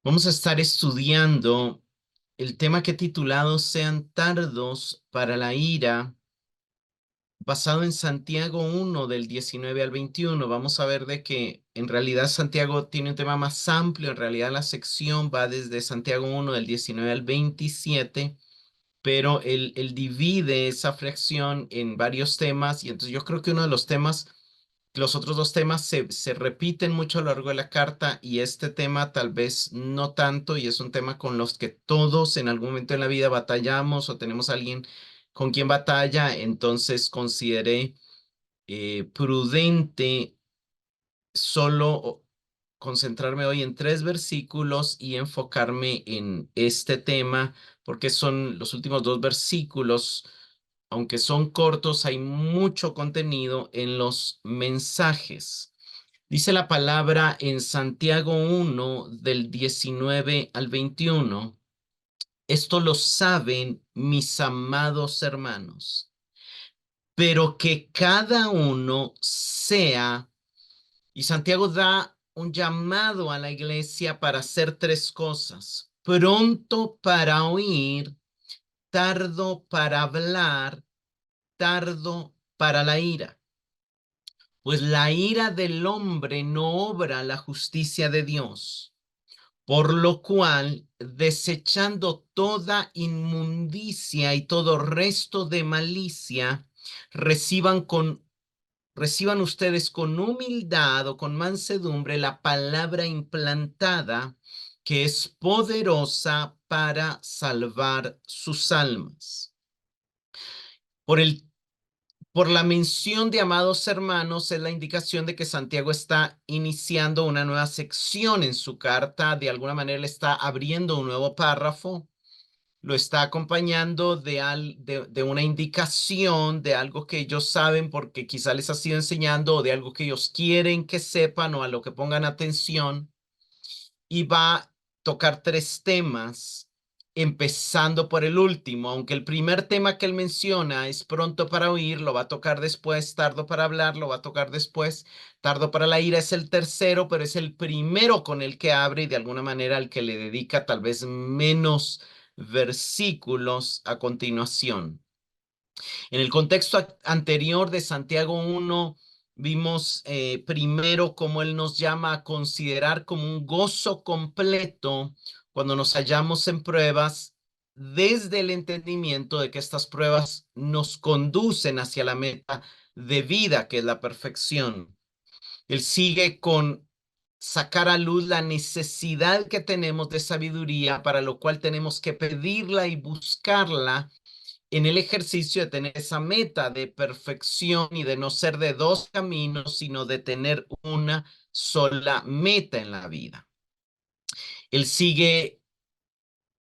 Vamos a estar estudiando el tema que he titulado Sean tardos para la ira, basado en Santiago 1 del 19 al 21. Vamos a ver de que en realidad Santiago tiene un tema más amplio. En realidad la sección va desde Santiago 1 del 19 al 27, pero él divide esa fracción en varios temas, y entonces yo creo que uno de los temas, los otros dos temas se repiten mucho a lo largo de la carta, y este tema tal vez no tanto, y es un tema con los que todos en algún momento en la vida batallamos o tenemos a alguien con quien batalla. Entonces consideré prudente solo concentrarme hoy en tres versículos y enfocarme en este tema, porque son los últimos dos versículos. Aunque son cortos, hay mucho contenido en los mensajes. Dice la palabra en Santiago 1 del 19 al 21. Esto lo saben mis amados hermanos, pero que cada uno sea. Y Santiago da un llamado a la iglesia para hacer tres cosas: pronto para oír, tardo para hablar, tardo para la ira. Pues la ira del hombre no obra la justicia de Dios, por lo cual, desechando toda inmundicia y todo resto de malicia, reciban con reciban ustedes con humildad o con mansedumbre la palabra implantada, que es poderosa para salvar sus almas. Por el por la mención de amados hermanos es la indicación de que Santiago está iniciando una nueva sección en su carta. De alguna manera le está abriendo un nuevo párrafo. Lo está acompañando de una indicación de algo que ellos saben porque quizá les ha sido enseñando, o de algo que ellos quieren que sepan o a lo que pongan atención. Y va a tocar tres temas, empezando por el último. Aunque el primer tema que él menciona es pronto para oír, lo va a tocar después. Tardo para hablar, lo va a tocar después. Tardo para la ira es el tercero, pero es el primero con el que abre, y de alguna manera al que le dedica tal vez menos versículos a continuación. En el contexto anterior de Santiago 1, vimos primero cómo él nos llama a considerar como un gozo completo cuando nos hallamos en pruebas, desde el entendimiento de que estas pruebas nos conducen hacia la meta de vida, que es la perfección. Él sigue con sacar a luz la necesidad que tenemos de sabiduría, para lo cual tenemos que pedirla y buscarla en el ejercicio de tener esa meta de perfección, y de no ser de dos caminos, sino de tener una sola meta en la vida. Él sigue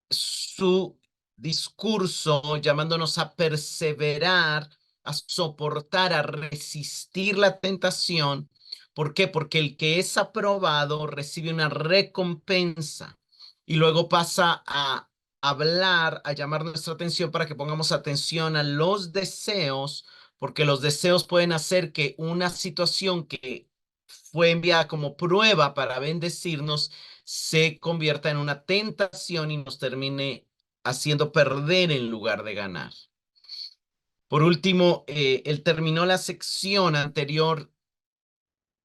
su discurso llamándonos a perseverar, a soportar, a resistir la tentación. ¿Por qué? Porque el que es aprobado recibe una recompensa, y luego pasa a hablar, a llamar nuestra atención para que pongamos atención a los deseos, porque los deseos pueden hacer que una situación que fue enviada como prueba para bendecirnos se convierta en una tentación y nos termine haciendo perder en lugar de ganar. Por último, él terminó la sección anterior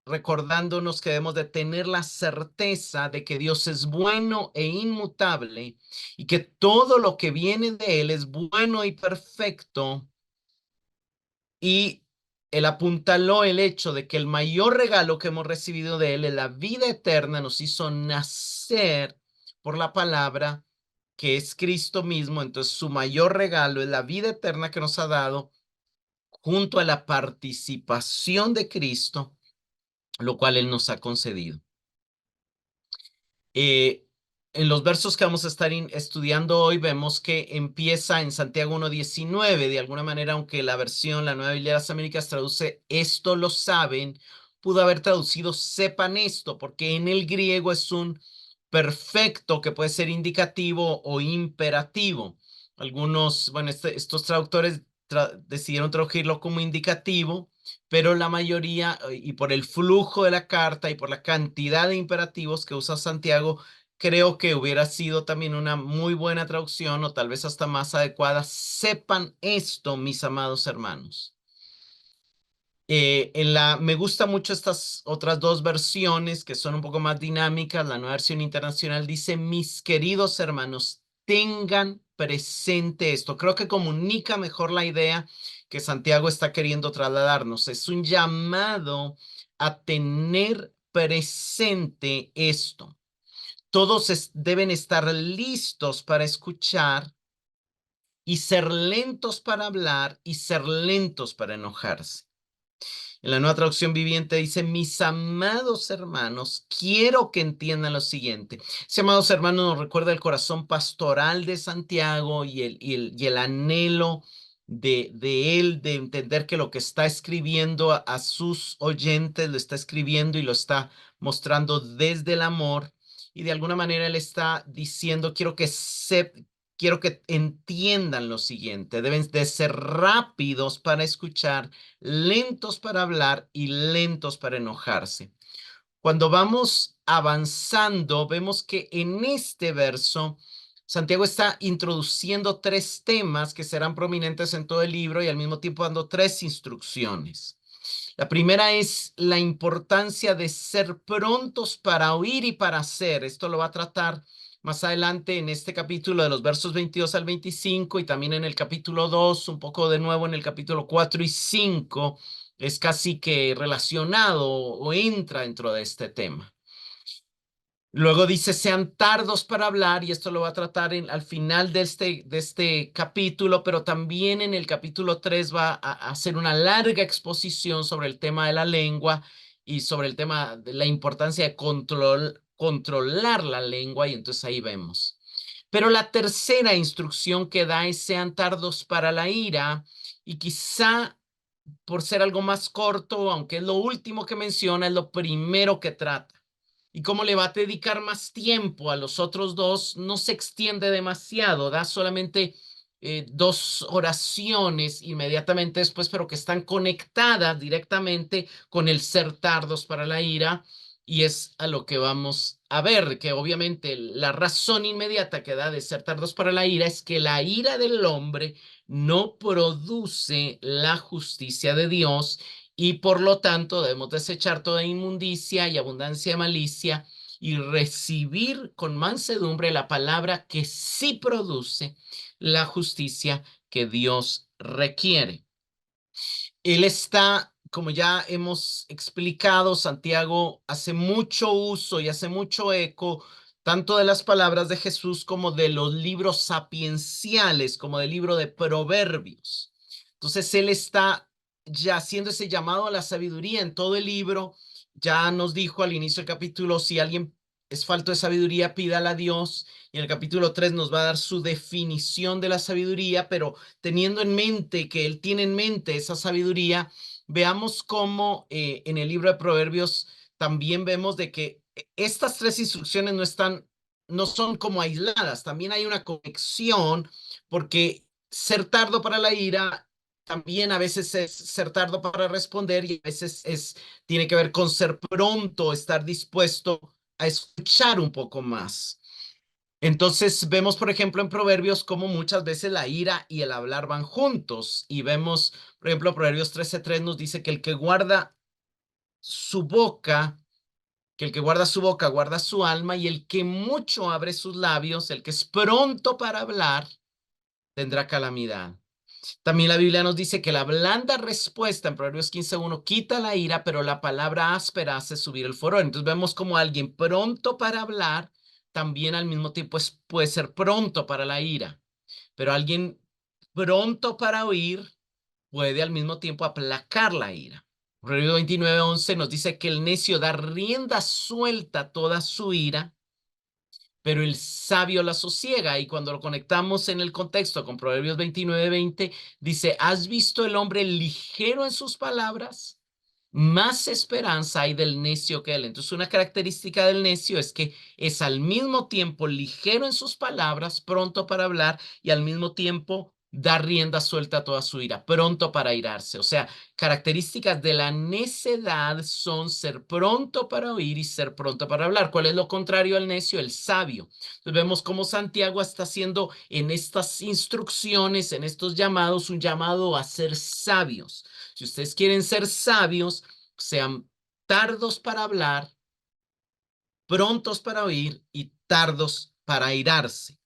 recordándonos que debemos de tener la certeza de que Dios es bueno e inmutable, y que todo lo que viene de Él es bueno y perfecto. Y él apuntaló el hecho de que el mayor regalo que hemos recibido de Él es la vida eterna. Nos hizo nacer por la palabra, que es Cristo mismo. Entonces su mayor regalo es la vida eterna que nos ha dado, junto a la participación de Cristo, lo cual Él nos ha concedido. Eh, en los versos que vamos a estar estudiando hoy, vemos que empieza en Santiago 1:19. De alguna manera, aunque la versión, la Nueva Biblia de las Américas, traduce esto lo saben, pudo haber traducido sepan esto, porque en el griego es un perfecto que puede ser indicativo o imperativo. Algunos, bueno, estos traductores decidieron traducirlo como indicativo, pero la mayoría, y por el flujo de la carta y por la cantidad de imperativos que usa Santiago, creo que hubiera sido también una muy buena traducción o tal vez hasta más adecuada. Sepan esto, mis amados hermanos. Me gustan mucho estas otras dos versiones que son un poco más dinámicas. La nueva versión internacional dice, mis queridos hermanos, tengan presente esto. Creo que comunica mejor la idea que Santiago está queriendo trasladarnos. Es un llamado a tener presente esto. Todos deben estar listos para escuchar y ser lentos para hablar y ser lentos para enojarse. En la Nueva Traducción Viviente dice, mis amados hermanos, quiero que entiendan lo siguiente. Ese amados hermanos nos recuerda el corazón pastoral de Santiago y el anhelo de él de entender que lo que está escribiendo a sus oyentes lo está escribiendo y lo está mostrando desde el amor. Y de alguna manera él está diciendo, quiero que entiendan lo siguiente, deben de ser rápidos para escuchar, lentos para hablar y lentos para enojarse. Cuando vamos avanzando, vemos que en este verso, Santiago está introduciendo tres temas que serán prominentes en todo el libro y al mismo tiempo dando tres instrucciones. La primera es la importancia de ser prontos para oír y para hacer. Esto lo va a tratar más adelante en este capítulo de los versos 22 al 25 y también en el capítulo 2, un poco de nuevo en el capítulo 4 y 5. Es casi que relacionado o entra dentro de este tema. Luego dice, sean tardos para hablar, y esto lo va a tratar al final de este capítulo, pero también en el capítulo 3 va a hacer una larga exposición sobre el tema de la lengua y sobre el tema de la importancia de controlar la lengua, y entonces ahí vemos. Pero la tercera instrucción que da es sean tardos para la ira, y quizá por ser algo más corto, aunque es lo último que menciona, es lo primero que trata. Y como le va a dedicar más tiempo a los otros dos, no se extiende demasiado, da solamente dos oraciones inmediatamente después, pero que están conectadas directamente con el ser tardos para la ira. Y es a lo que vamos a ver, que obviamente la razón inmediata que da de ser tardos para la ira es que la ira del hombre no produce la justicia de Dios y por lo tanto debemos desechar toda inmundicia y abundancia de malicia y recibir con mansedumbre la palabra que sí produce la justicia que Dios requiere. Él está, como ya hemos explicado, Santiago hace mucho uso y hace mucho eco tanto de las palabras de Jesús como de los libros sapienciales, como del libro de Proverbios. Entonces, él está ya haciendo ese llamado a la sabiduría en todo el libro. Ya nos dijo al inicio del capítulo, si alguien es falto de sabiduría, pídala a Dios. Y en el capítulo 3 nos va a dar su definición de la sabiduría, pero teniendo en mente que él tiene en mente esa sabiduría, veamos cómo en el libro de Proverbios también vemos de que estas tres instrucciones no son como aisladas, también hay una conexión, porque ser tardo para la ira también a veces es ser tardo para responder y a veces tiene que ver con ser pronto, estar dispuesto a escuchar un poco más. Entonces vemos, por ejemplo, en Proverbios cómo muchas veces la ira y el hablar van juntos. Y vemos, por ejemplo, Proverbios 13:3 nos dice que el que guarda su boca, que el que guarda su boca guarda su alma, y el que mucho abre sus labios, el que es pronto para hablar, tendrá calamidad. También la Biblia nos dice que la blanda respuesta en Proverbios 15:1 quita la ira, pero la palabra áspera hace subir el furor. Entonces vemos como alguien pronto para hablar también al mismo tiempo puede ser pronto para la ira, pero alguien pronto para oír puede al mismo tiempo aplacar la ira. Proverbios 29:11 nos dice que el necio da rienda suelta a toda su ira, pero el sabio la sosiega. Y cuando lo conectamos en el contexto con Proverbios 29:20, dice, ¿has visto el hombre ligero en sus palabras? Más esperanza hay del necio que él. Entonces, una característica del necio es que es al mismo tiempo ligero en sus palabras, pronto para hablar y al mismo tiempo da rienda suelta a toda su ira, pronto para airarse. O sea, características de la necedad son ser pronto para oír y ser pronto para hablar. ¿Cuál es lo contrario al necio? El sabio. Entonces vemos cómo Santiago está haciendo en estas instrucciones, en estos llamados, un llamado a ser sabios. Si ustedes quieren ser sabios, sean tardos para hablar, prontos para oír y tardos para airarse.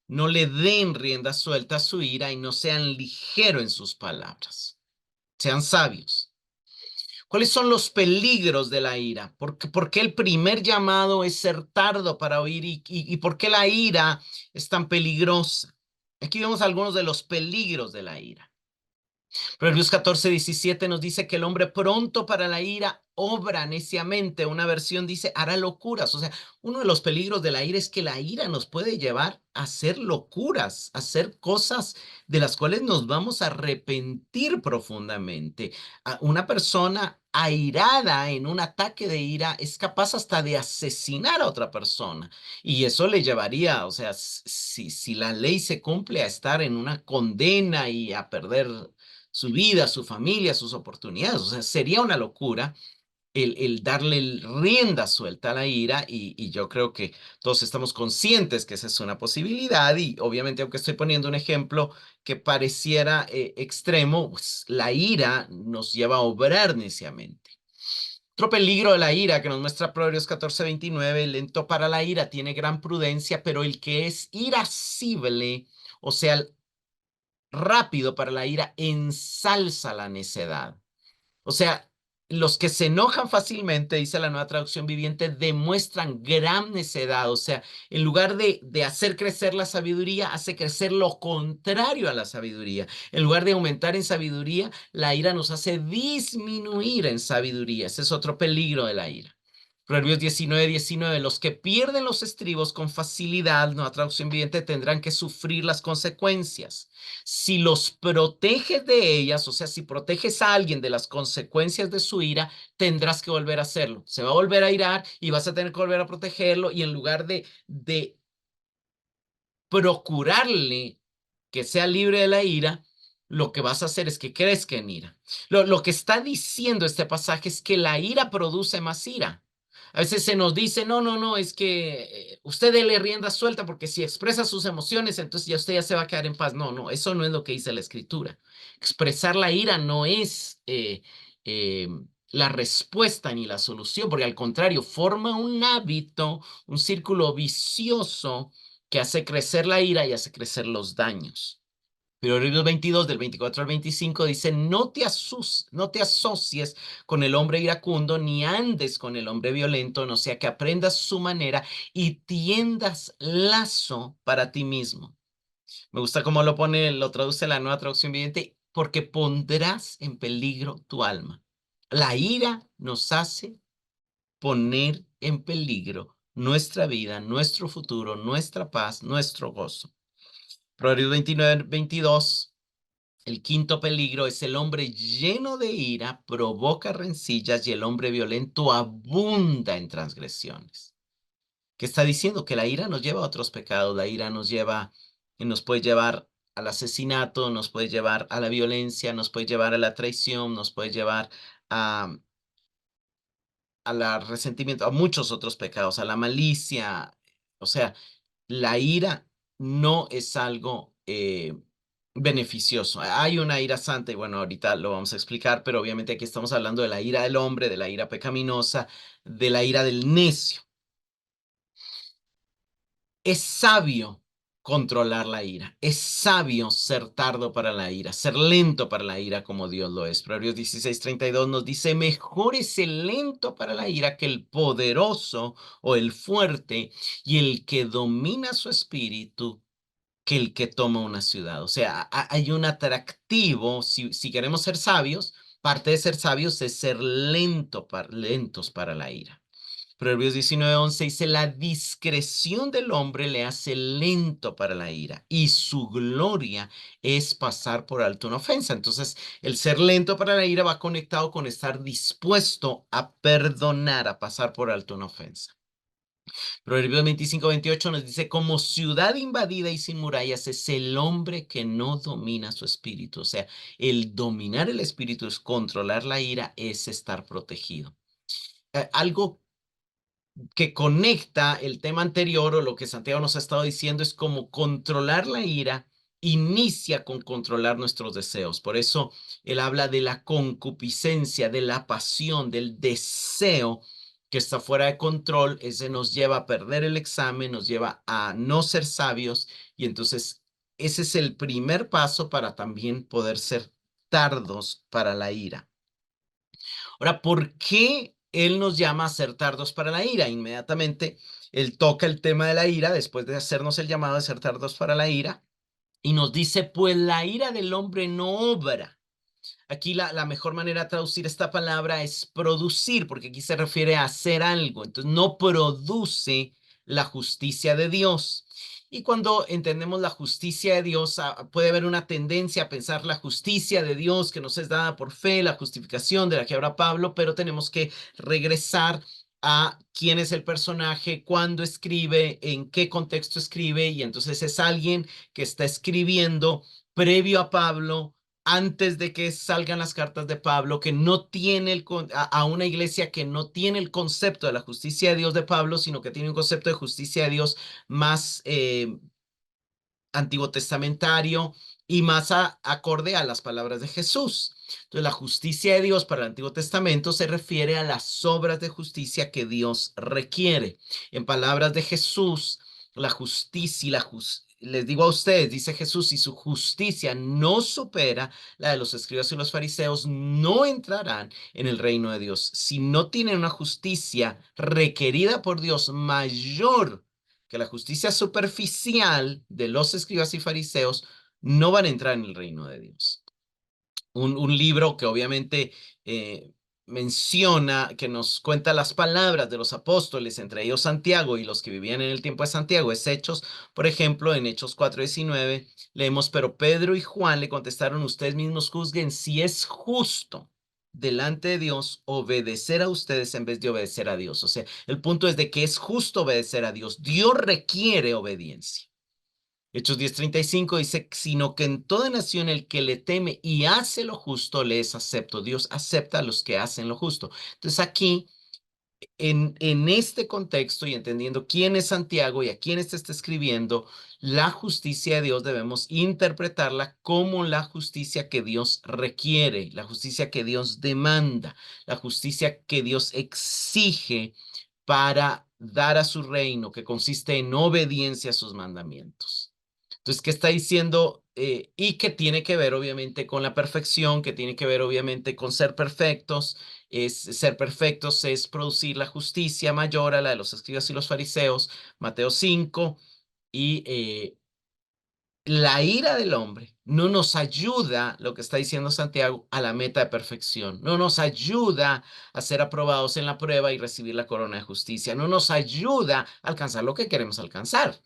No le den rienda suelta a su ira y no sean ligeros en sus palabras. Sean sabios. ¿Cuáles son los peligros de la ira? ¿Por qué el primer llamado es ser tardo para oír y por qué la ira es tan peligrosa? Aquí vemos algunos de los peligros de la ira. Proverbios 14:17 nos dice que el hombre pronto para la ira obra neciamente. Una versión dice hará locuras. O sea, uno de los peligros de la ira es que la ira nos puede llevar a hacer locuras, a hacer cosas de las cuales nos vamos a arrepentir profundamente. Una persona airada en un ataque de ira es capaz hasta de asesinar a otra persona. Y eso le llevaría, o sea, si la ley se cumple, a estar en una condena y a perder su vida, su familia, sus oportunidades. O sea, sería una locura el darle rienda suelta a la ira y yo creo que todos estamos conscientes que esa es una posibilidad y obviamente aunque estoy poniendo un ejemplo que pareciera extremo, pues, la ira nos lleva a obrar neciamente. Otro peligro de la ira que nos muestra Proverbios 14:29, lento para la ira tiene gran prudencia, pero el que es irascible, o sea, rápido para la ira, ensalza la necedad. O sea, los que se enojan fácilmente, dice la Nueva Traducción Viviente, demuestran gran necedad. O sea, en lugar de hacer crecer la sabiduría, hace crecer lo contrario a la sabiduría. En lugar de aumentar en sabiduría, la ira nos hace disminuir en sabiduría. Ese es otro peligro de la ira. Proverbios 19:19, los que pierden los estribos con facilidad, Nueva Traducción Viviente, tendrán que sufrir las consecuencias. Si los proteges de ellas, o sea, si proteges a alguien de las consecuencias de su ira, tendrás que volver a hacerlo. Se va a volver a irar y vas a tener que volver a protegerlo y en lugar de procurarle que sea libre de la ira, lo que vas a hacer es que crezca en ira. Lo que está diciendo este pasaje es que la ira produce más ira. A veces se nos dice, no, no, no, es que usted déle rienda suelta porque si expresa sus emociones, entonces ya usted ya se va a quedar en paz. No, no, eso no es lo que dice la escritura. Expresar la ira no es eh, la respuesta ni la solución, porque al contrario, forma un hábito, un círculo vicioso que hace crecer la ira y hace crecer los daños. Proverbios 22, del 24 al 25 dice, no te asocies con el hombre iracundo, ni andes con el hombre violento, no sea que aprendas su manera y tiendas lazo para ti mismo. Me gusta cómo lo traduce la Nueva Traducción Viviente, porque pondrás en peligro tu alma. La ira nos hace poner en peligro nuestra vida, nuestro futuro, nuestra paz, nuestro gozo. Proverbios 29:22, el quinto peligro es el hombre lleno de ira, provoca rencillas y el hombre violento abunda en transgresiones. ¿Qué está diciendo? Que la ira nos lleva a otros pecados, la ira nos puede llevar al asesinato, nos puede llevar a la violencia, nos puede llevar a la traición, nos puede llevar a, al resentimiento, a muchos otros pecados, a la malicia. O sea, la ira no es algo beneficioso. Hay una ira santa y bueno, ahorita lo vamos a explicar, pero obviamente aquí estamos hablando de la ira del hombre, de la ira pecaminosa, de la ira del necio. Es sabio controlar la ira. Es sabio ser tardo para la ira, ser lento para la ira como Dios lo es. Proverbios 16:32 nos dice, mejor es el lento para la ira que el poderoso o el fuerte y el que domina su espíritu que el que toma una ciudad. O sea, hay un atractivo, si queremos ser sabios, parte de ser sabios es ser lentos para la ira. Proverbios 19:11 dice, la discreción del hombre le hace lento para la ira y su gloria es pasar por alto una ofensa. Entonces, el ser lento para la ira va conectado con estar dispuesto a perdonar, a pasar por alto una ofensa. Proverbios 25-28 nos dice, como ciudad invadida y sin murallas es el hombre que no domina su espíritu. O sea, el dominar el espíritu es controlar la ira, es estar protegido. Algo que conecta el tema anterior o lo que Santiago nos ha estado diciendo es como controlar la ira inicia con controlar nuestros deseos. Por eso él habla de la concupiscencia, de la pasión, del deseo que está fuera de control. Ese nos lleva a perder el examen, nos lleva a no ser sabios y entonces ese es el primer paso para también poder ser tardos para la ira. Ahora, ¿por qué él nos llama a ser tardos para la ira? Inmediatamente él toca el tema de la ira después de hacernos el llamado de ser tardos para la ira y nos dice, pues la ira del hombre no obra. Aquí la mejor manera de traducir esta palabra es producir, porque aquí se refiere a hacer algo. Entonces, no produce la justicia de Dios. Y cuando entendemos la justicia de Dios, puede haber una tendencia a pensar la justicia de Dios que nos es dada por fe, la justificación de la que habla Pablo, pero tenemos que regresar a quién es el personaje, cuándo escribe, en qué contexto escribe, y entonces es alguien que está escribiendo previo a Pablo, antes de que salgan las cartas de Pablo, que no tiene a una iglesia que no tiene el concepto de la justicia de Dios de Pablo, sino que tiene un concepto de justicia de Dios más antiguo testamentario y más acorde a las palabras de Jesús. Entonces, la justicia de Dios para el Antiguo Testamento se refiere a las obras de justicia que Dios requiere. En palabras de Jesús, la justicia, les digo a ustedes, dice Jesús, si su justicia no supera la de los escribas y los fariseos, no entrarán en el reino de Dios. Si no tienen una justicia requerida por Dios mayor que la justicia superficial de los escribas y fariseos, no van a entrar en el reino de Dios. Un libro que obviamente menciona, que nos cuenta las palabras de los apóstoles, entre ellos Santiago y los que vivían en el tiempo de Santiago, es Hechos. Por ejemplo, en Hechos 4:19 leemos, pero Pedro y Juan le contestaron, ustedes mismos juzguen si es justo delante de Dios obedecer a ustedes en vez de obedecer a Dios. O sea, el punto es de que es justo obedecer a Dios. Dios requiere obediencia. Hechos 10:35 dice, sino que en toda nación el que le teme y hace lo justo le es acepto. Dios acepta a los que hacen lo justo. Entonces aquí, en este contexto y entendiendo quién es Santiago y a quién está escribiendo, la justicia de Dios debemos interpretarla como la justicia que Dios requiere, la justicia que Dios demanda, la justicia que Dios exige para dar a su reino, que consiste en obediencia a sus mandamientos. Entonces, ¿qué está diciendo? Y que tiene que ver obviamente con la perfección, que tiene que ver obviamente con ser perfectos. Ser perfectos es producir la justicia mayor a la de los escribas y los fariseos, Mateo 5, y la ira del hombre no nos ayuda, lo que está diciendo Santiago, a la meta de perfección. No nos ayuda a ser aprobados en la prueba y recibir la corona de justicia. No nos ayuda a alcanzar lo que queremos alcanzar.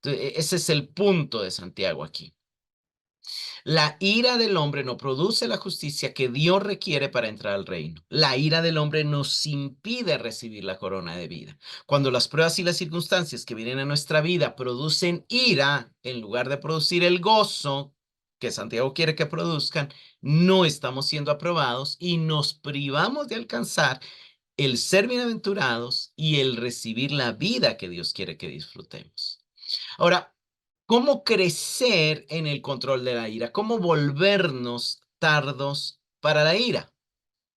Entonces, ese es el punto de Santiago aquí. La ira del hombre no produce la justicia que Dios requiere para entrar al reino. La ira del hombre nos impide recibir la corona de vida. Cuando las pruebas y las circunstancias que vienen a nuestra vida producen ira, en lugar de producir el gozo que Santiago quiere que produzcan, no estamos siendo aprobados y nos privamos de alcanzar el ser bienaventurados y el recibir la vida que Dios quiere que disfrutemos. Ahora, ¿cómo crecer en el control de la ira? ¿Cómo volvernos tardos para la ira?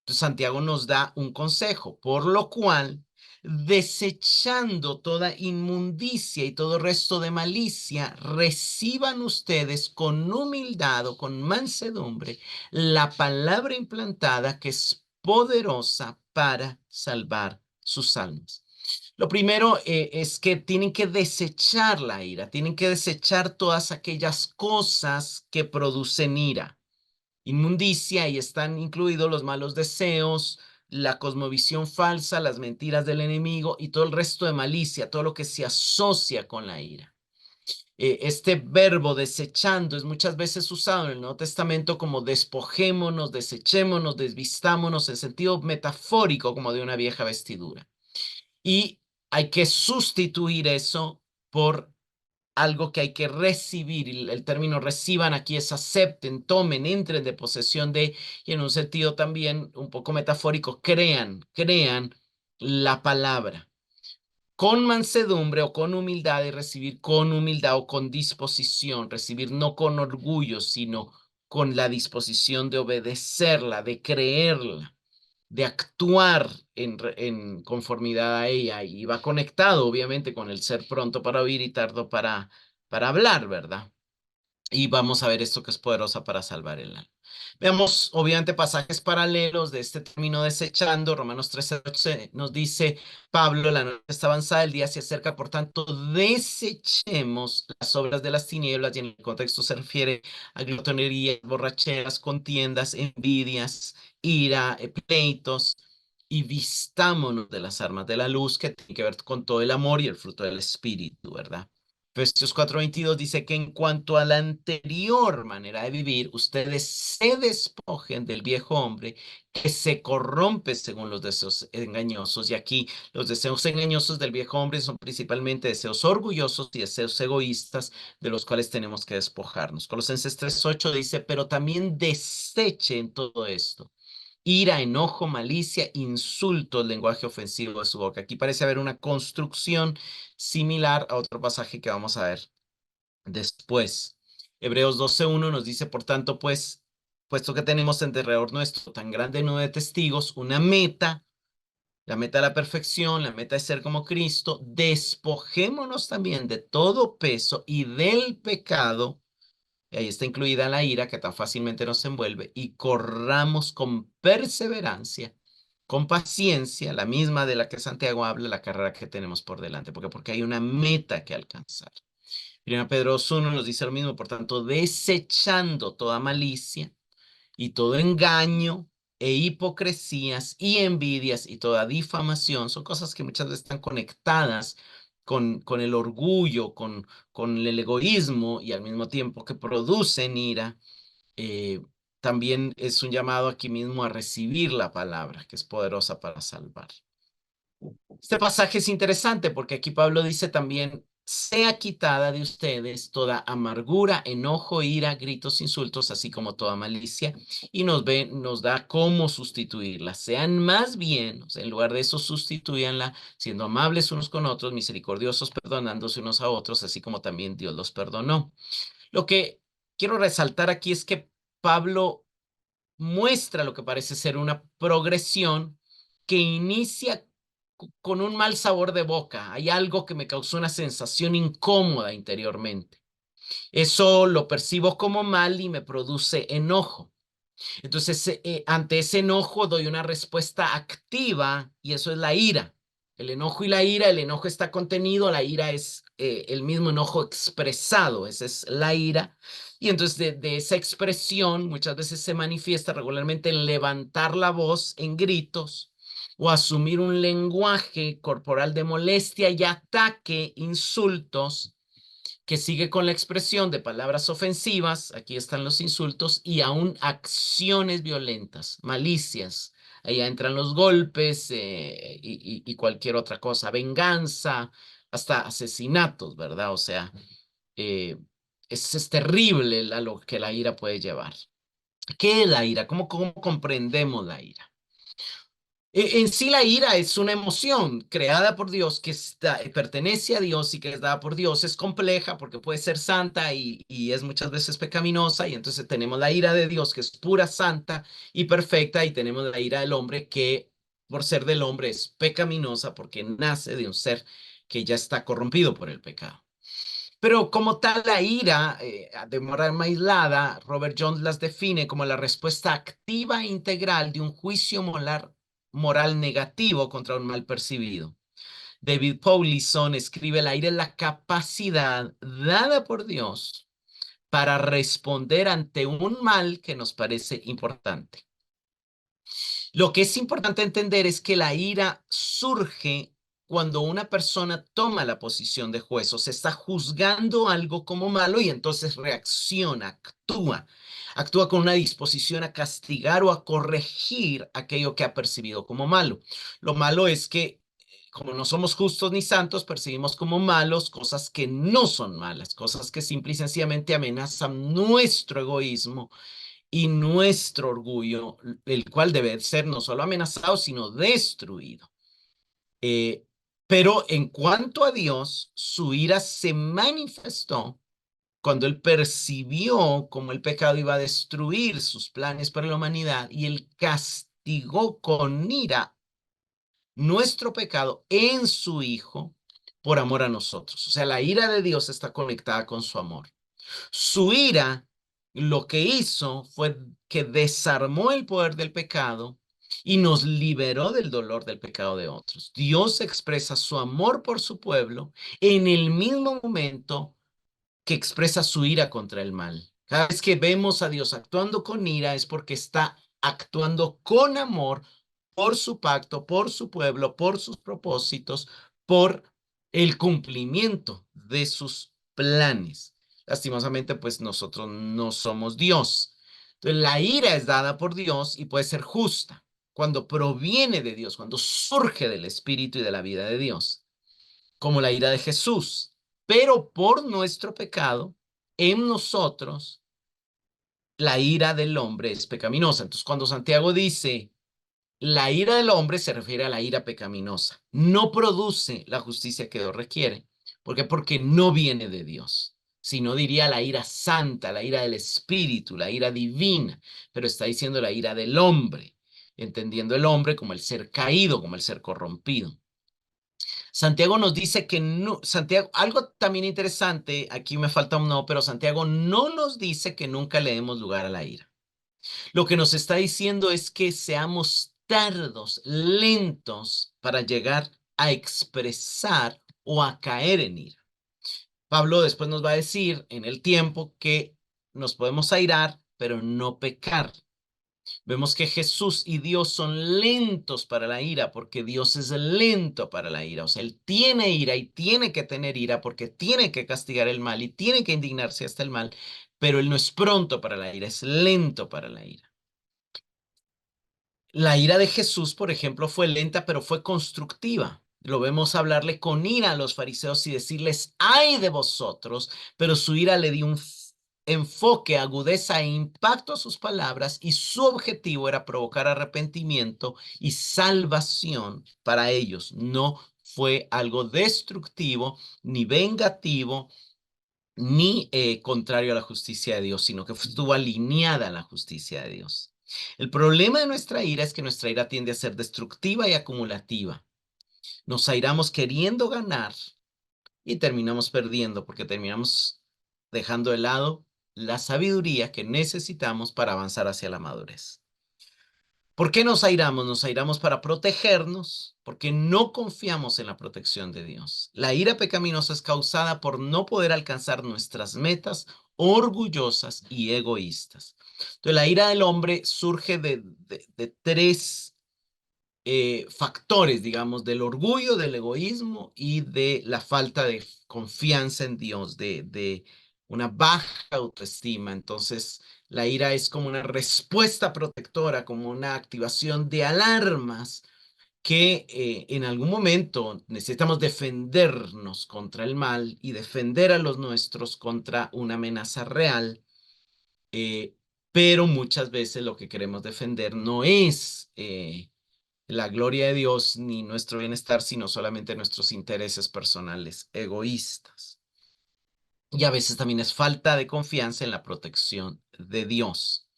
Entonces, Santiago nos da un consejo, por lo cual, desechando toda inmundicia y todo resto de malicia, reciban ustedes con humildad o con mansedumbre la palabra implantada que es poderosa para salvar sus almas. Lo primero es que tienen que desechar la ira, tienen que desechar todas aquellas cosas que producen ira, inmundicia, y están incluidos los malos deseos, la cosmovisión falsa, las mentiras del enemigo y todo el resto de malicia, todo lo que se asocia con la ira. Este verbo desechando es muchas veces usado en el Nuevo Testamento como despojémonos, desechémonos, desvistámonos, en sentido metafórico como de una vieja vestidura. Y hay que sustituir eso por algo que hay que recibir. Y el término reciban aquí es acepten, tomen, entren de posesión de, y en un sentido también un poco metafórico, crean la palabra con mansedumbre o con humildad, y recibir con humildad o con disposición, recibir no con orgullo, sino con la disposición de obedecerla, de creerla, de actuar en conformidad a ella, y va conectado obviamente con el ser pronto para oír y tardo para hablar, ¿verdad? Y vamos a ver esto que es poderosa para salvar el alma. Veamos, obviamente, pasajes paralelos de este término desechando. Romanos 13:8 nos dice, Pablo, la noche está avanzada, el día se acerca, por tanto, desechemos las obras de las tinieblas, y en el contexto se refiere a glotonería, borracheras, contiendas, envidias, ira, pleitos, y vistámonos de las armas de la luz, que tiene que ver con todo el amor y el fruto del Espíritu, ¿verdad? Efesios 4:22 dice que en cuanto a la anterior manera de vivir, ustedes se despojen del viejo hombre que se corrompe según los deseos engañosos. Y aquí los deseos engañosos del viejo hombre son principalmente deseos orgullosos y deseos egoístas, de los cuales tenemos que despojarnos. Colosenses 3:8 dice, pero también desechen todo esto: ira, enojo, malicia, insultos, lenguaje ofensivo de su boca. Aquí parece haber una construcción similar a otro pasaje que vamos a ver después. Hebreos 12:1 nos dice, por tanto, pues, puesto que tenemos en derredor nuestro tan grande número de testigos, una meta, la meta de la perfección, la meta de ser como Cristo, despojémonos también de todo peso y del pecado, y ahí está incluida la ira que tan fácilmente nos envuelve, y corramos con perseverancia, con paciencia, la misma de la que Santiago habla, la carrera que tenemos por delante. Porque hay una meta que alcanzar. 1 Pedro 2:1 nos dice lo mismo, por tanto, desechando toda malicia y todo engaño e hipocresías y envidias y toda difamación. Son cosas que muchas veces están conectadas con el orgullo, con el egoísmo, y al mismo tiempo que producen ira. eh, También es un llamado aquí mismo a recibir la palabra, que es poderosa para salvar. Este pasaje es interesante porque aquí Pablo dice también, sea quitada de ustedes toda amargura, enojo, ira, gritos, insultos, así como toda malicia, y nos da cómo sustituirla. Sean más bien, o sea, en lugar de eso, sustituyanla siendo amables unos con otros, misericordiosos, perdonándose unos a otros, así como también Dios los perdonó. Lo que quiero resaltar aquí es que Pablo muestra lo que parece ser una progresión que inicia con un mal sabor de boca. Hay algo que me causó una sensación incómoda interiormente. Eso lo percibo como mal y me produce enojo. Entonces, ante ese enojo doy una respuesta activa, y eso es la ira. El enojo y la ira, el enojo está contenido, la ira es el mismo enojo expresado, esa es la ira. Y entonces de esa expresión muchas veces se manifiesta regularmente en levantar la voz en gritos o asumir un lenguaje corporal de molestia y ataque, insultos, que sigue con la expresión de palabras ofensivas, aquí están los insultos, y aún acciones violentas, malicias. Ahí entran los golpes y cualquier otra cosa, venganza, hasta asesinatos, ¿verdad? O sea, eh, es terrible lo que la ira puede llevar. ¿Qué es la ira? ¿Cómo comprendemos la ira? En sí, la ira es una emoción creada por Dios, que pertenece a Dios y que es dada por Dios. Es compleja porque puede ser santa y es muchas veces pecaminosa, y entonces tenemos la ira de Dios, que es pura, santa y perfecta, y tenemos la ira del hombre, que por ser del hombre es pecaminosa porque nace de un ser que ya está corrompido por el pecado. Pero como tal, la ira de forma aislada, Robert Jones las define como la respuesta activa e integral de un juicio moral negativo contra un mal percibido. David Powlison escribe, la ira es la capacidad dada por Dios para responder ante un mal que nos parece importante. Lo que es importante entender es que la ira surge cuando una persona toma la posición de juez, o se está juzgando algo como malo, y entonces reacciona, actúa con una disposición a castigar o a corregir aquello que ha percibido como malo. Lo malo es que como no somos justos ni santos, percibimos como malos cosas que no son malas, cosas que simple y sencillamente amenazan nuestro egoísmo y nuestro orgullo, el cual debe ser no solo amenazado, sino destruido. Eh, pero en cuanto a Dios, su ira se manifestó cuando él percibió cómo el pecado iba a destruir sus planes para la humanidad y él castigó con ira nuestro pecado en su Hijo por amor a nosotros. O sea, la ira de Dios está conectada con su amor. Su ira lo que hizo fue que desarmó el poder del pecado y nos liberó del dolor del pecado de otros. Dios expresa su amor por su pueblo en el mismo momento que expresa su ira contra el mal. Cada vez que vemos a Dios actuando con ira es porque está actuando con amor por su pacto, por su pueblo, por sus propósitos, por el cumplimiento de sus planes. Lastimosamente, pues nosotros no somos Dios. Entonces, la ira es dada por Dios y puede ser justa cuando proviene de Dios, cuando surge del Espíritu y de la vida de Dios, como la ira de Jesús. Pero por nuestro pecado, en nosotros, la ira del hombre es pecaminosa. Entonces, cuando Santiago dice, la ira del hombre se refiere a la ira pecaminosa. No produce la justicia que Dios requiere. ¿Por qué? Porque no viene de Dios. Sino diría la ira santa, la ira del Espíritu, la ira divina. Pero está diciendo la ira del hombre, entendiendo el hombre como el ser caído, como el ser corrompido. Santiago nos dice que no, Santiago, algo también interesante, aquí me falta un no, pero Santiago no nos dice que nunca le demos lugar a la ira. Lo que nos está diciendo es que seamos tardos, lentos para llegar a expresar o a caer en ira. Pablo después nos va a decir en el tiempo que nos podemos airar, pero no pecar. Vemos que Jesús y Dios son lentos para la ira porque Dios es lento para la ira. O sea, Él tiene ira y tiene que tener ira porque tiene que castigar el mal y tiene que indignarse hasta el mal, pero Él no es pronto para la ira, es lento para la ira. La ira de Jesús, por ejemplo, fue lenta, pero fue constructiva. Lo vemos hablarle con ira a los fariseos y decirles, ay de vosotros, pero su ira le dio un enfoque, agudeza e impacto a sus palabras y su objetivo era provocar arrepentimiento y salvación para ellos. No fue algo destructivo ni vengativo ni contrario a la justicia de Dios, sino que estuvo alineada a la justicia de Dios. El problema de nuestra ira es que nuestra ira tiende a ser destructiva y acumulativa. Nos airamos queriendo ganar y terminamos perdiendo porque terminamos dejando de lado la sabiduría que necesitamos para avanzar hacia la madurez. ¿Por qué nos airamos? Nos airamos para protegernos, porque no confiamos en la protección de Dios. La ira pecaminosa es causada por no poder alcanzar nuestras metas orgullosas y egoístas. Entonces, la ira del hombre surge de tres factores, digamos, del orgullo, del egoísmo y de la falta de confianza en Dios, de una baja autoestima. Entonces, la ira es como una respuesta protectora, como una activación de alarmas que en algún momento necesitamos defendernos contra el mal y defender a los nuestros contra una amenaza real. eh, pero muchas veces lo que queremos defender no es la gloria de Dios ni nuestro bienestar, sino solamente nuestros intereses personales egoístas. Y a veces también es falta de confianza en la protección de Dios.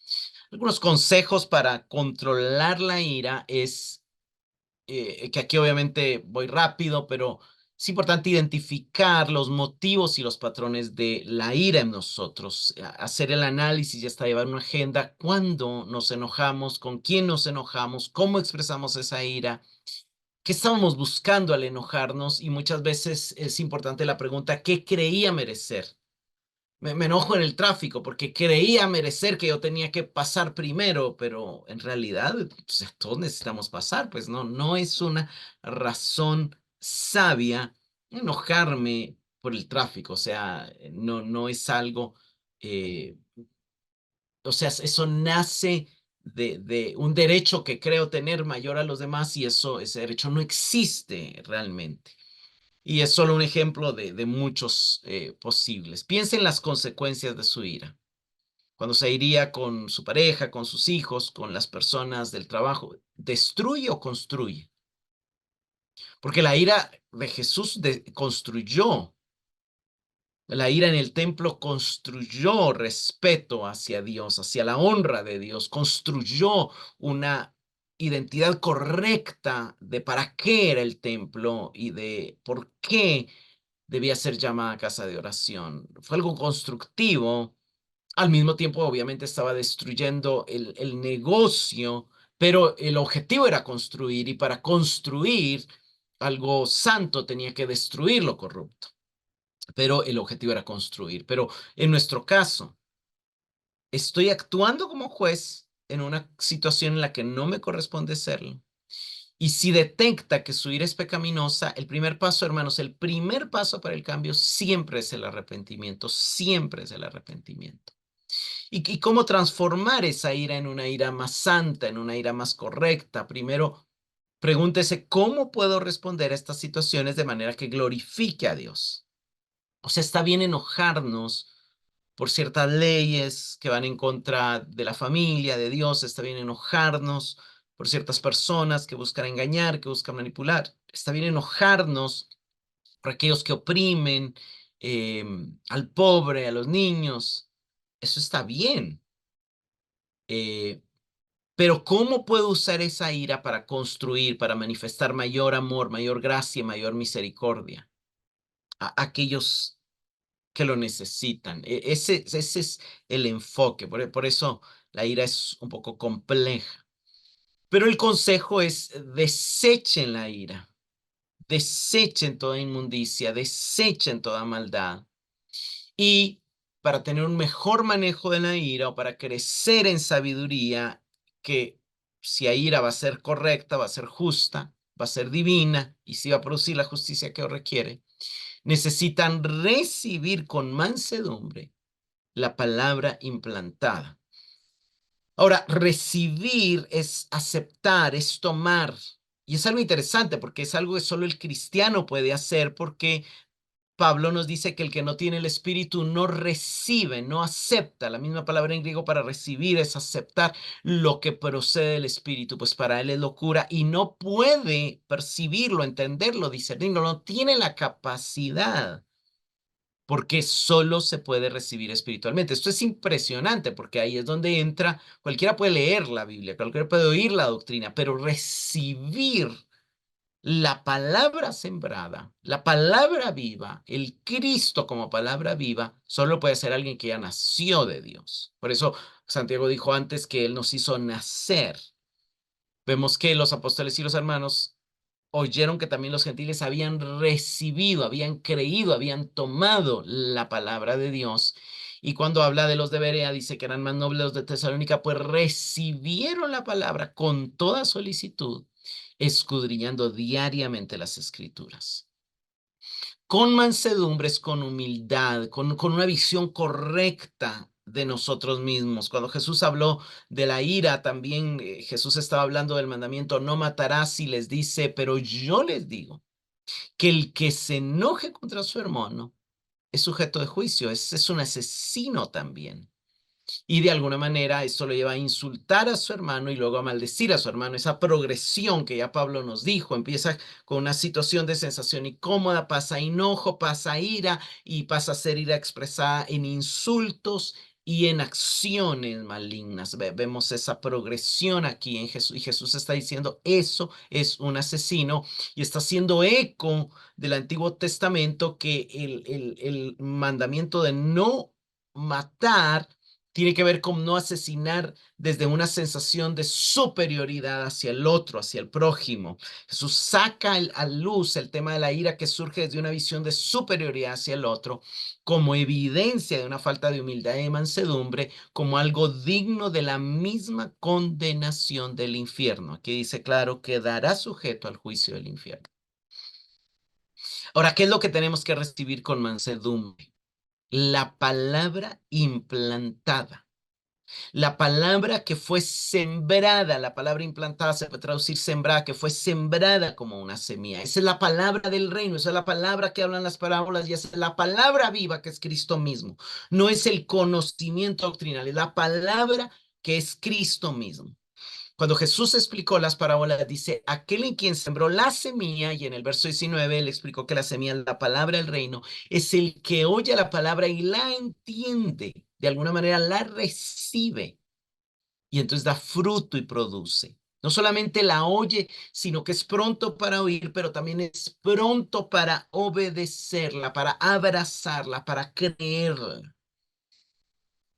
Algunos consejos para controlar la ira es que aquí obviamente voy rápido, pero es importante identificar los motivos y los patrones de la ira en nosotros, hacer el análisis y hasta llevar una agenda, cuándo nos enojamos, con quién nos enojamos, cómo expresamos esa ira, qué estábamos buscando al enojarnos y muchas veces es importante la pregunta, ¿qué creía merecer? Me enojo en el tráfico porque creía merecer que yo tenía que pasar primero, pero en realidad pues, todos necesitamos pasar, pues no es una razón sabia enojarme por el tráfico, o sea, no es algo, o sea, eso nace de un derecho que creo tener mayor a los demás y ese derecho no existe realmente. Y es solo un ejemplo de muchos posibles. Piensa en las consecuencias de su ira. Cuando se iría con su pareja, con sus hijos, con las personas del trabajo, ¿destruye o construye? Porque la ira de Jesús construyó. La ira en el templo construyó respeto hacia Dios, hacia la honra de Dios, construyó una identidad correcta de para qué era el templo y de por qué debía ser llamada casa de oración. Fue algo constructivo. Al mismo tiempo, obviamente, estaba destruyendo el negocio, pero el objetivo era construir y para construir algo santo tenía que destruir lo corrupto, pero el objetivo era construir. Pero en nuestro caso, estoy actuando como juez en una situación en la que no me corresponde serlo. Y si detecta que su ira es pecaminosa, el primer paso, hermanos, el primer paso para el cambio siempre es el arrepentimiento, siempre es el arrepentimiento. ¿Y cómo transformar esa ira en una ira más santa, en una ira más correcta? Primero, pregúntese, ¿cómo puedo responder a estas situaciones de manera que glorifique a Dios? O sea, está bien enojarnos por ciertas leyes que van en contra de la familia, de Dios, está bien enojarnos por ciertas personas que buscan engañar, que buscan manipular, está bien enojarnos por aquellos que oprimen eh, al pobre, a los niños, eso está bien. Eh, pero ¿cómo puedo usar esa ira para construir, para manifestar mayor amor, mayor gracia, mayor misericordia a aquellos que lo necesitan? Ese es el enfoque, por eso la ira es un poco compleja. Pero el consejo es desechen la ira, desechen toda inmundicia, desechen toda maldad. Y para tener un mejor manejo de la ira o para crecer en sabiduría, que si la ira va a ser correcta, va a ser justa, va a ser divina y si va a producir la justicia que requiere, necesitan recibir con mansedumbre la palabra implantada. Ahora, recibir es aceptar, es tomar. Y es algo interesante porque es algo que solo el cristiano puede hacer porque Pablo nos dice que el que no tiene el Espíritu no recibe, no acepta. La misma palabra en griego para recibir es aceptar lo que procede del Espíritu, pues para él es locura y no puede percibirlo, entenderlo, discernirlo, no tiene la capacidad porque solo se puede recibir espiritualmente. Esto es impresionante porque ahí es donde entra, cualquiera puede leer la Biblia, cualquiera puede oír la doctrina, pero recibir la palabra sembrada, la palabra viva, el Cristo como palabra viva, solo puede ser alguien que ya nació de Dios. Por eso Santiago dijo antes que Él nos hizo nacer. Vemos que los apóstoles y los hermanos oyeron que también los gentiles habían recibido, habían creído, habían tomado la palabra de Dios. Y cuando habla de los de Berea, dice que eran más nobles los de Tesalónica, pues recibieron la palabra con toda solicitud, escudriñando diariamente las escrituras. Con mansedumbres, con humildad, con una visión correcta de nosotros mismos. Cuando Jesús habló de la ira, también Jesús estaba hablando del mandamiento, no matarás y les dice, pero yo les digo que el que se enoje contra su hermano es sujeto de juicio, es un asesino también. Y de alguna manera esto lo lleva a insultar a su hermano y luego a maldecir a su hermano. Esa progresión que ya Pablo nos dijo, empieza con una situación de sensación incómoda, pasa a enojo, pasa a ira y pasa a ser ira expresada en insultos y en acciones malignas. Vemos esa progresión aquí en Jesús y Jesús está diciendo, eso es un asesino y está haciendo eco del Antiguo Testamento que el mandamiento de no matar tiene que ver con no asesinar desde una sensación de superioridad hacia el otro, hacia el prójimo. Jesús saca a luz el tema de la ira que surge desde una visión de superioridad hacia el otro, como evidencia de una falta de humildad y de mansedumbre, como algo digno de la misma condenación del infierno. Aquí dice claro, quedará sujeto al juicio del infierno. Ahora, ¿qué es lo que tenemos que recibir con mansedumbre? La palabra implantada. La palabra que fue sembrada, la palabra implantada se puede traducir sembrada, que fue sembrada como una semilla. Esa es la palabra del reino, esa es la palabra que hablan las parábolas y esa es la palabra viva que es Cristo mismo. No es el conocimiento doctrinal, es la palabra que es Cristo mismo. Cuando Jesús explicó las parábolas, dice, aquel en quien sembró la semilla, y en el verso 19 él explicó que la semilla es la palabra del reino, es el que oye la palabra y la entiende, de alguna manera la recibe, y entonces da fruto y produce. No solamente la oye, sino que es pronto para oír, pero también es pronto para obedecerla, para abrazarla, para creerla.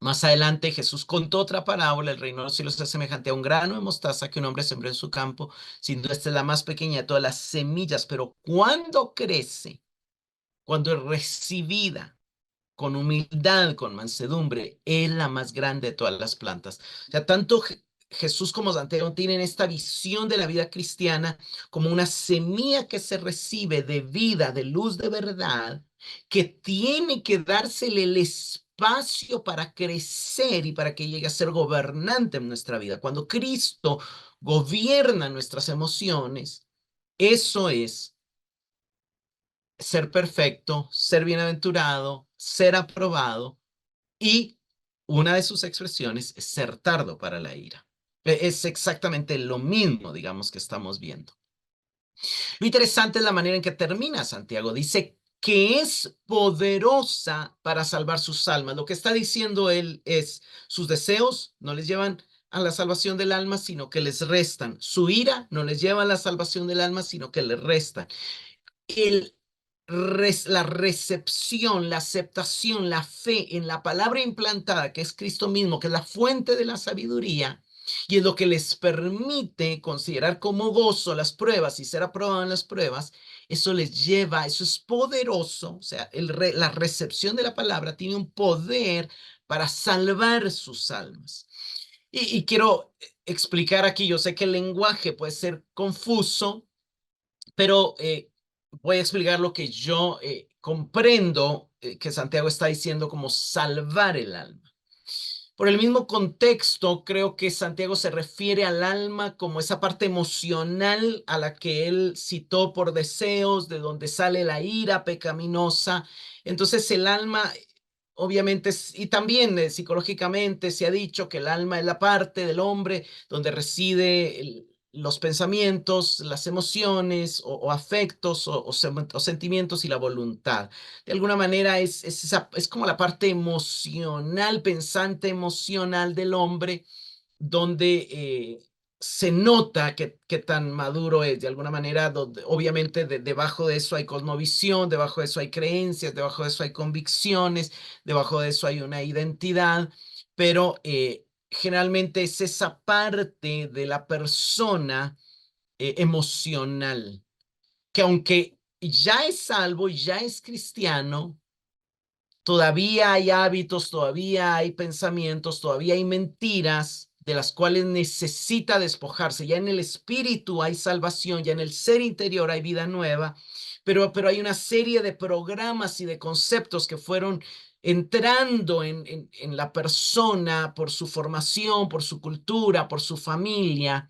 Más adelante Jesús contó otra parábola, el reino de los cielos es semejante a un grano de mostaza que un hombre sembró en su campo, sin duda esta es la más pequeña de todas las semillas, pero cuando crece, cuando es recibida con humildad, con mansedumbre, es la más grande de todas las plantas. O sea, tanto Jesús como Santiago tienen esta visión de la vida cristiana como una semilla que se recibe de vida, de luz de verdad, que tiene que dársele el espacio para crecer y para que llegue a ser gobernante en nuestra vida. Cuando Cristo gobierna nuestras emociones, eso es ser perfecto, ser bienaventurado, ser aprobado y una de sus expresiones es ser tardo para la ira. Es exactamente lo mismo, digamos, que estamos viendo. Lo interesante es la manera en que termina Santiago. Dice que es poderosa para salvar sus almas. Lo que está diciendo él es, sus deseos no les llevan a la salvación del alma, sino que les restan. Su ira no les lleva a la salvación del alma, sino que les restan. El, la recepción, la aceptación, la fe en la palabra implantada, que es Cristo mismo, que es la fuente de la sabiduría, y es lo que les permite considerar como gozo las pruebas y ser aprobado en las pruebas, eso les lleva, eso es poderoso, o sea, la recepción de la palabra tiene un poder para salvar sus almas. Y quiero explicar aquí, yo sé que el lenguaje puede ser confuso, pero voy a explicar lo que yo comprendo que Santiago está diciendo como salvar el alma. Por el mismo contexto, creo que Santiago se refiere al alma como esa parte emocional a la que él citó por deseos, de donde sale la ira pecaminosa. Entonces el alma, obviamente, y también psicológicamente se ha dicho que el alma es la parte del hombre donde reside los pensamientos, las emociones o afectos o sentimientos y la voluntad. De alguna manera es como la parte emocional, pensante emocional del hombre, donde se nota que tan maduro es, de alguna manera, donde, obviamente debajo de eso hay cosmovisión, debajo de eso hay creencias, debajo de eso hay convicciones, debajo de eso hay una identidad, pero generalmente es esa parte de la persona emocional, que aunque ya es salvo, ya es cristiano, todavía hay hábitos, todavía hay pensamientos, todavía hay mentiras de las cuales necesita despojarse. Ya en el espíritu hay salvación, ya en el ser interior hay vida nueva, pero hay una serie de programas y de conceptos que fueron entrando en la persona por su formación, por su cultura, por su familia,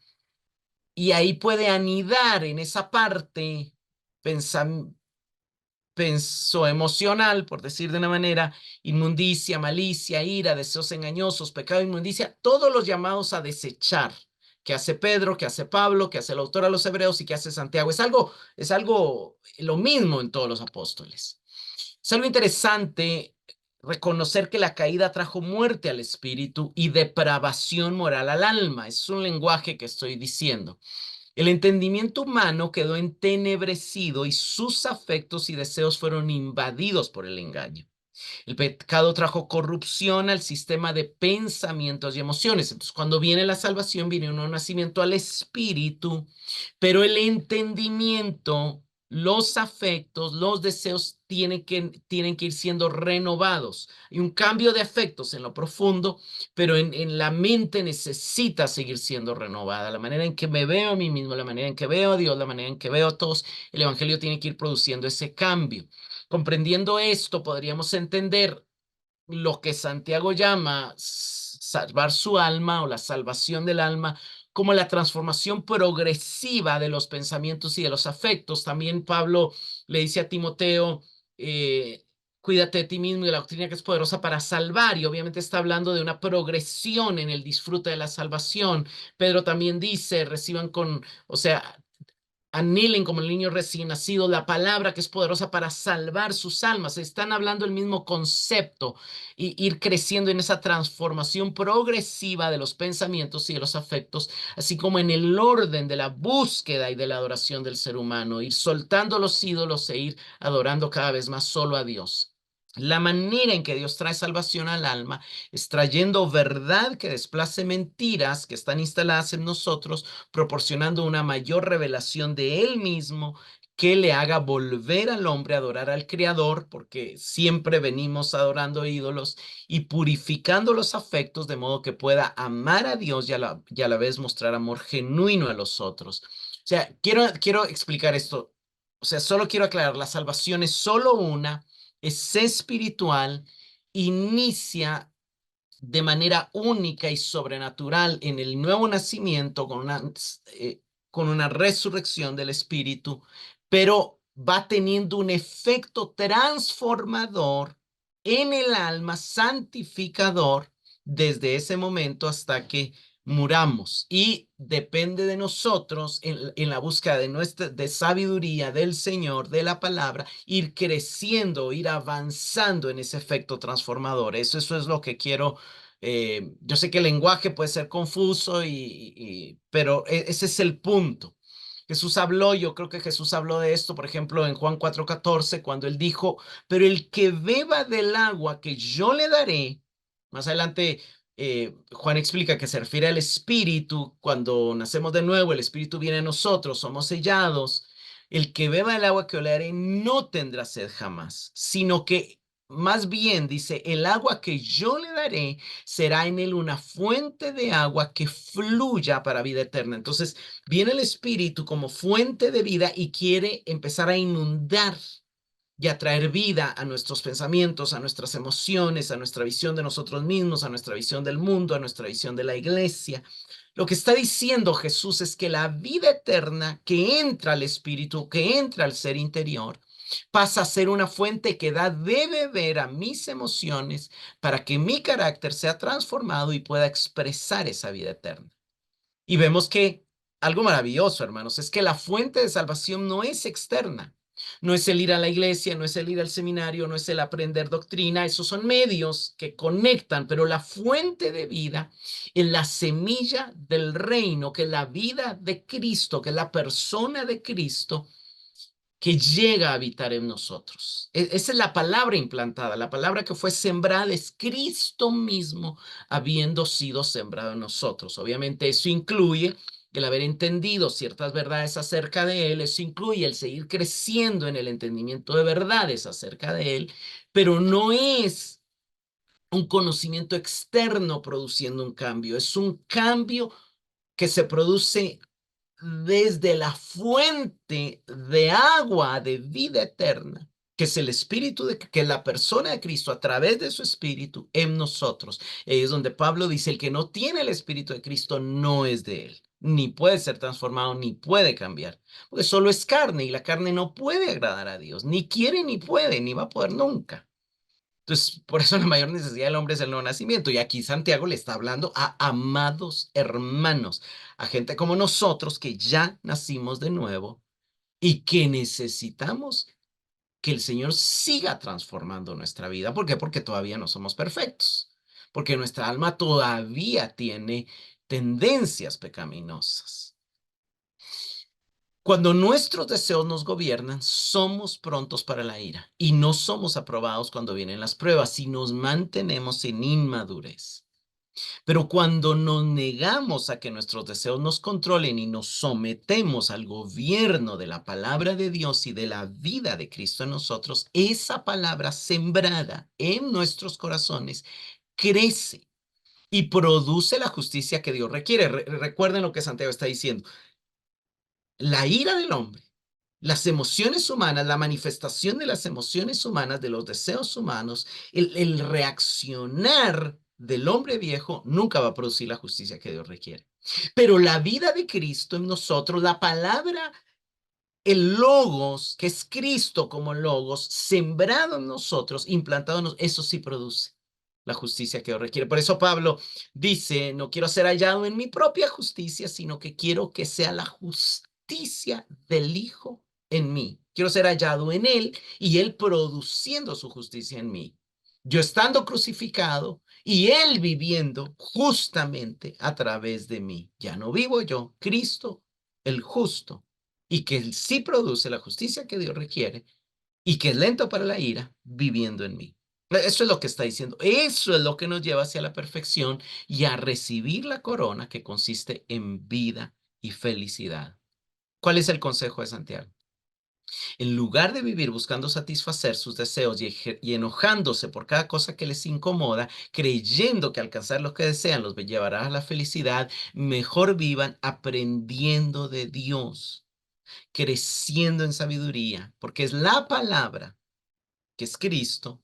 y ahí puede anidar en esa parte pensamiento emocional, por decir de una manera, inmundicia, malicia, ira, deseos engañosos, pecado, inmundicia, todos los llamados a desechar, que hace Pedro, que hace Pablo, que hace el autor a los Hebreos y que hace Santiago. Es algo lo mismo en todos los apóstoles. Es algo interesante reconocer que la caída trajo muerte al espíritu y depravación moral al alma. Es un lenguaje que estoy diciendo. El entendimiento humano quedó entenebrecido y sus afectos y deseos fueron invadidos por el engaño. El pecado trajo corrupción al sistema de pensamientos y emociones. Entonces, cuando viene la salvación, viene un nuevo nacimiento al espíritu, pero el entendimiento, los afectos, los deseos tienen que ir siendo renovados. Hay un cambio de afectos en lo profundo, pero en la mente necesita seguir siendo renovada. La manera en que me veo a mí mismo, la manera en que veo a Dios, la manera en que veo a todos, el Evangelio tiene que ir produciendo ese cambio. Comprendiendo esto, podríamos entender lo que Santiago llama salvar su alma o la salvación del alma, como la transformación progresiva de los pensamientos y de los afectos. También Pablo le dice a Timoteo, cuídate de ti mismo y de la doctrina que es poderosa para salvar, y obviamente está hablando de una progresión en el disfrute de la salvación. Pedro también dice, reciban con, o sea, anhelen como el niño recién nacido la palabra que es poderosa para salvar sus almas. Están hablando el mismo concepto y ir creciendo en esa transformación progresiva de los pensamientos y de los afectos, así como en el orden de la búsqueda y de la adoración del ser humano, ir soltando los ídolos e ir adorando cada vez más solo a Dios. La manera en que Dios trae salvación al alma es trayendo verdad que desplace mentiras que están instaladas en nosotros, proporcionando una mayor revelación de Él mismo que le haga volver al hombre a adorar al Creador, porque siempre venimos adorando ídolos, y purificando los afectos de modo que pueda amar a Dios y a la vez mostrar amor genuino a los otros. O sea, quiero explicar esto. O sea, solo quiero aclarar, la salvación es solo una, es espiritual, inicia de manera única y sobrenatural en el nuevo nacimiento con una resurrección del espíritu, pero va teniendo un efecto transformador en el alma, santificador, desde ese momento hasta que muramos. Y depende de nosotros en la búsqueda de sabiduría del Señor, de la palabra, ir creciendo, ir avanzando en ese efecto transformador. Eso es lo que quiero. Yo sé que el lenguaje puede ser confuso, pero ese es el punto. Jesús habló, yo creo que Jesús habló de esto, por ejemplo, en Juan 4:14, cuando él dijo, pero el que beba del agua que yo le daré, más adelante Juan explica que se refiere al Espíritu, cuando nacemos de nuevo, el Espíritu viene a nosotros, somos sellados. El que beba el agua que yo le daré no tendrá sed jamás, sino que más bien dice, el agua que yo le daré será en él una fuente de agua que fluya para vida eterna. Entonces, viene el Espíritu como fuente de vida y quiere empezar a inundar y a traer vida a nuestros pensamientos, a nuestras emociones, a nuestra visión de nosotros mismos, a nuestra visión del mundo, a nuestra visión de la iglesia. Lo que está diciendo Jesús es que la vida eterna que entra al espíritu, que entra al ser interior, pasa a ser una fuente que da de beber a mis emociones para que mi carácter sea transformado y pueda expresar esa vida eterna. Y vemos que algo maravilloso, hermanos, es que la fuente de salvación no es externa. No es el ir a la iglesia, no es el ir al seminario, no es el aprender doctrina. Esos son medios que conectan, pero la fuente de vida es la semilla del reino, que es la vida de Cristo, que es la persona de Cristo que llega a habitar en nosotros. Esa es la palabra implantada, la palabra que fue sembrada es Cristo mismo habiendo sido sembrado en nosotros. Obviamente eso incluye el haber entendido ciertas verdades acerca de Él, eso incluye el seguir creciendo en el entendimiento de verdades acerca de Él, pero no es un conocimiento externo produciendo un cambio, es un cambio que se produce desde la fuente de agua de vida eterna, que es el Espíritu, que es la persona de Cristo a través de su Espíritu en nosotros. Es donde Pablo dice, el que no tiene el Espíritu de Cristo no es de él, ni puede ser transformado, ni puede cambiar, porque solo es carne y la carne no puede agradar a Dios, ni quiere, ni puede, ni va a poder nunca. Entonces, por eso la mayor necesidad del hombre es el nuevo nacimiento. Y aquí Santiago le está hablando a amados hermanos, a gente como nosotros que ya nacimos de nuevo y que necesitamos que el Señor siga transformando nuestra vida. ¿Por qué? Porque todavía no somos perfectos, porque nuestra alma todavía tiene tendencias pecaminosas. Cuando nuestros deseos nos gobiernan, somos prontos para la ira y no somos aprobados cuando vienen las pruebas y nos mantenemos en inmadurez. Pero cuando nos negamos a que nuestros deseos nos controlen y nos sometemos al gobierno de la palabra de Dios y de la vida de Cristo en nosotros, esa palabra sembrada en nuestros corazones crece y produce la justicia que Dios requiere. Recuerden lo que Santiago está diciendo. La ira del hombre Las emociones humanas, la manifestación de las emociones humanas, de los deseos humanos, el reaccionar del hombre viejo nunca va a producir la justicia que Dios requiere. Pero la vida de Cristo en nosotros, la palabra, el logos, que es Cristo como logos, sembrado en nosotros, implantado en nosotros, eso sí produce la justicia que Dios requiere. Por eso Pablo dice, no quiero ser hallado en mi propia justicia, sino que quiero que sea la justicia del Hijo en mí. Quiero ser hallado en Él y Él produciendo su justicia en mí. Yo estando crucificado y Él viviendo justamente a través de mí. Ya no vivo yo, Cristo, el justo, y que Él sí produce la justicia que Dios requiere y que es lento para la ira, viviendo en mí. Eso es lo que está diciendo. Eso es lo que nos lleva hacia la perfección y a recibir la corona que consiste en vida y felicidad. ¿Cuál es el consejo de Santiago? En lugar de vivir buscando satisfacer sus deseos y enojándose por cada cosa que les incomoda, creyendo que alcanzar lo que desean los llevará a la felicidad, mejor vivan aprendiendo de Dios, creciendo en sabiduría, porque es la palabra, que es Cristo,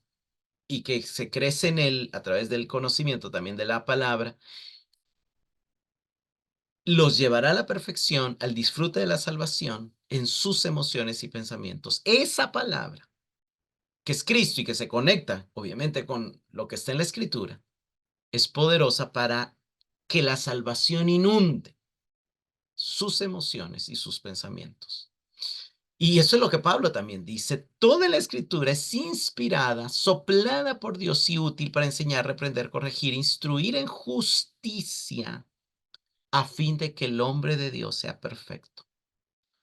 y que se crece en él a través del conocimiento también de la palabra, los llevará a la perfección, al disfrute de la salvación en sus emociones y pensamientos. Esa palabra, que es Cristo y que se conecta, obviamente, con lo que está en la Escritura, es poderosa para que la salvación inunde sus emociones y sus pensamientos. Y eso es lo que Pablo también dice. Toda la escritura es inspirada, soplada por Dios y útil para enseñar, reprender, corregir, instruir en justicia, a fin de que el hombre de Dios sea perfecto.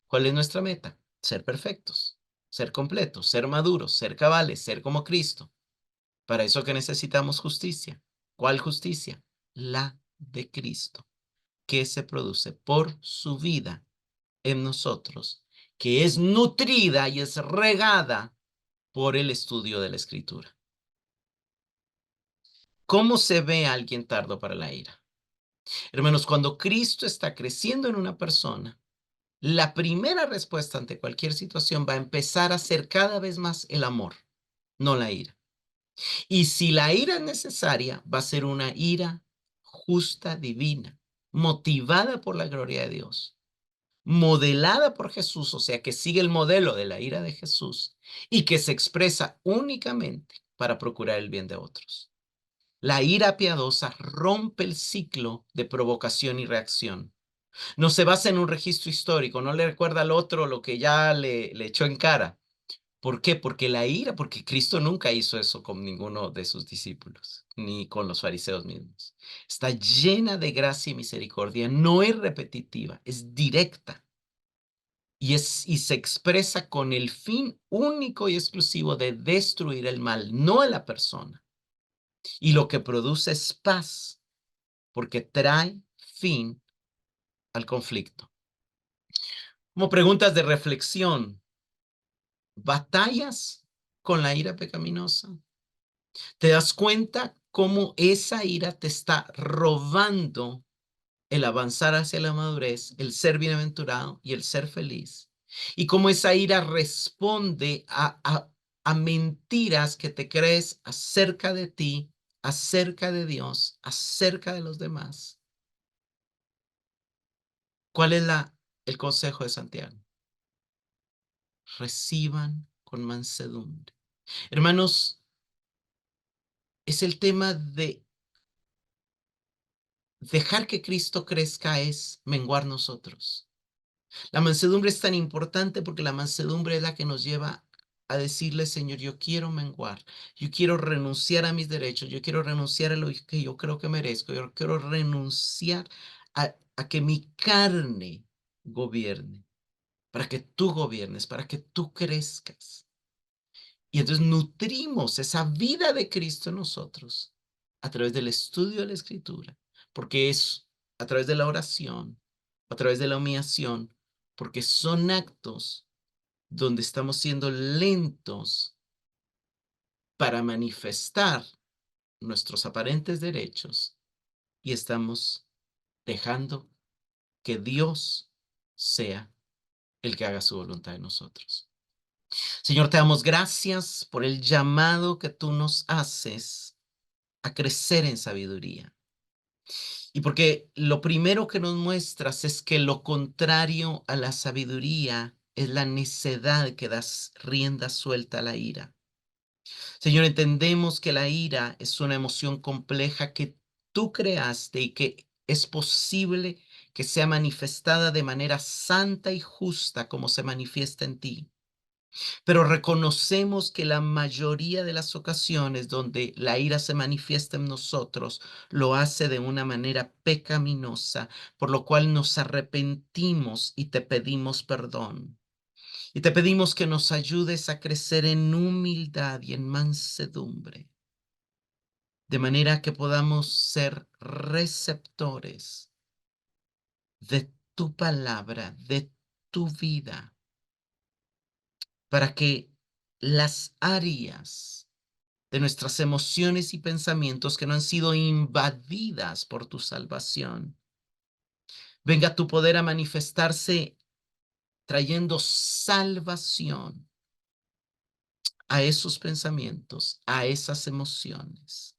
¿Cuál es nuestra meta? Ser perfectos, ser completos, ser maduros, ser cabales, ser como Cristo. Para eso que necesitamos justicia. ¿Cuál justicia? La de Cristo, que se produce por su vida en nosotros, que es nutrida y es regada por el estudio de la Escritura. ¿Cómo se ve a alguien tardo para la ira? Hermanos, cuando Cristo está creciendo en una persona, la primera respuesta ante cualquier situación va a empezar a ser cada vez más el amor, no la ira. Y si la ira es necesaria, va a ser una ira justa, divina, motivada por la gloria de Dios, modelada por Jesús, o sea, que sigue el modelo de la ira de Jesús y que se expresa únicamente para procurar el bien de otros. La ira piadosa rompe el ciclo de provocación y reacción. No se basa en un registro histórico, no le recuerda al otro lo que ya le echó en cara. ¿Por qué? Porque la ira, porque Cristo nunca hizo eso con ninguno de sus discípulos, ni con los fariseos mismos. Está llena de gracia y misericordia, no es repetitiva, es directa y se expresa con el fin único y exclusivo de destruir el mal, no a la persona. Y lo que produce es paz, porque trae fin al conflicto. Como preguntas de reflexión, ¿batallas con la ira pecaminosa? ¿Te das cuenta cómo esa ira te está robando el avanzar hacia la madurez, el ser bienaventurado y el ser feliz? Y cómo esa ira responde a mentiras que te crees acerca de ti, acerca de Dios, acerca de los demás. ¿Cuál es el consejo de Santiago? Reciban con mansedumbre. Hermanos, es el tema de dejar que Cristo crezca, es menguar nosotros. La mansedumbre es tan importante porque la mansedumbre es la que nos lleva a decirle, Señor, yo quiero menguar, yo quiero renunciar a mis derechos, yo quiero renunciar a lo que yo creo que merezco, yo quiero renunciar a que mi carne gobierne, para que tú gobiernes, para que tú crezcas. Y entonces nutrimos esa vida de Cristo en nosotros a través del estudio de la Escritura, porque es a través de la oración, a través de la humillación, porque son actos donde estamos siendo lentos para manifestar nuestros aparentes derechos y estamos dejando que Dios sea el que haga su voluntad en nosotros. Señor, te damos gracias por el llamado que tú nos haces a crecer en sabiduría. Y porque lo primero que nos muestras es que lo contrario a la sabiduría es la necedad que das rienda suelta a la ira. Señor, entendemos que la ira es una emoción compleja que tú creaste y que es posible que sea manifestada de manera santa y justa como se manifiesta en ti. Pero reconocemos que la mayoría de las ocasiones donde la ira se manifiesta en nosotros, lo hace de una manera pecaminosa, por lo cual nos arrepentimos y te pedimos perdón. Y te pedimos que nos ayudes a crecer en humildad y en mansedumbre, de manera que podamos ser receptores de tu palabra, de tu vida, para que las áreas de nuestras emociones y pensamientos que no han sido invadidas por tu salvación, venga tu poder a manifestarse trayendo salvación a esos pensamientos, a esas emociones,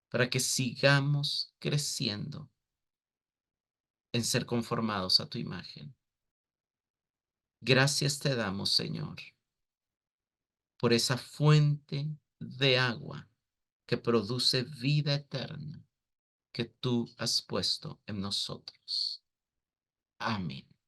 para que sigamos creciendo en ser conformados a tu imagen. Gracias te damos, Señor, por esa fuente de agua que produce vida eterna que tú has puesto en nosotros. Amén.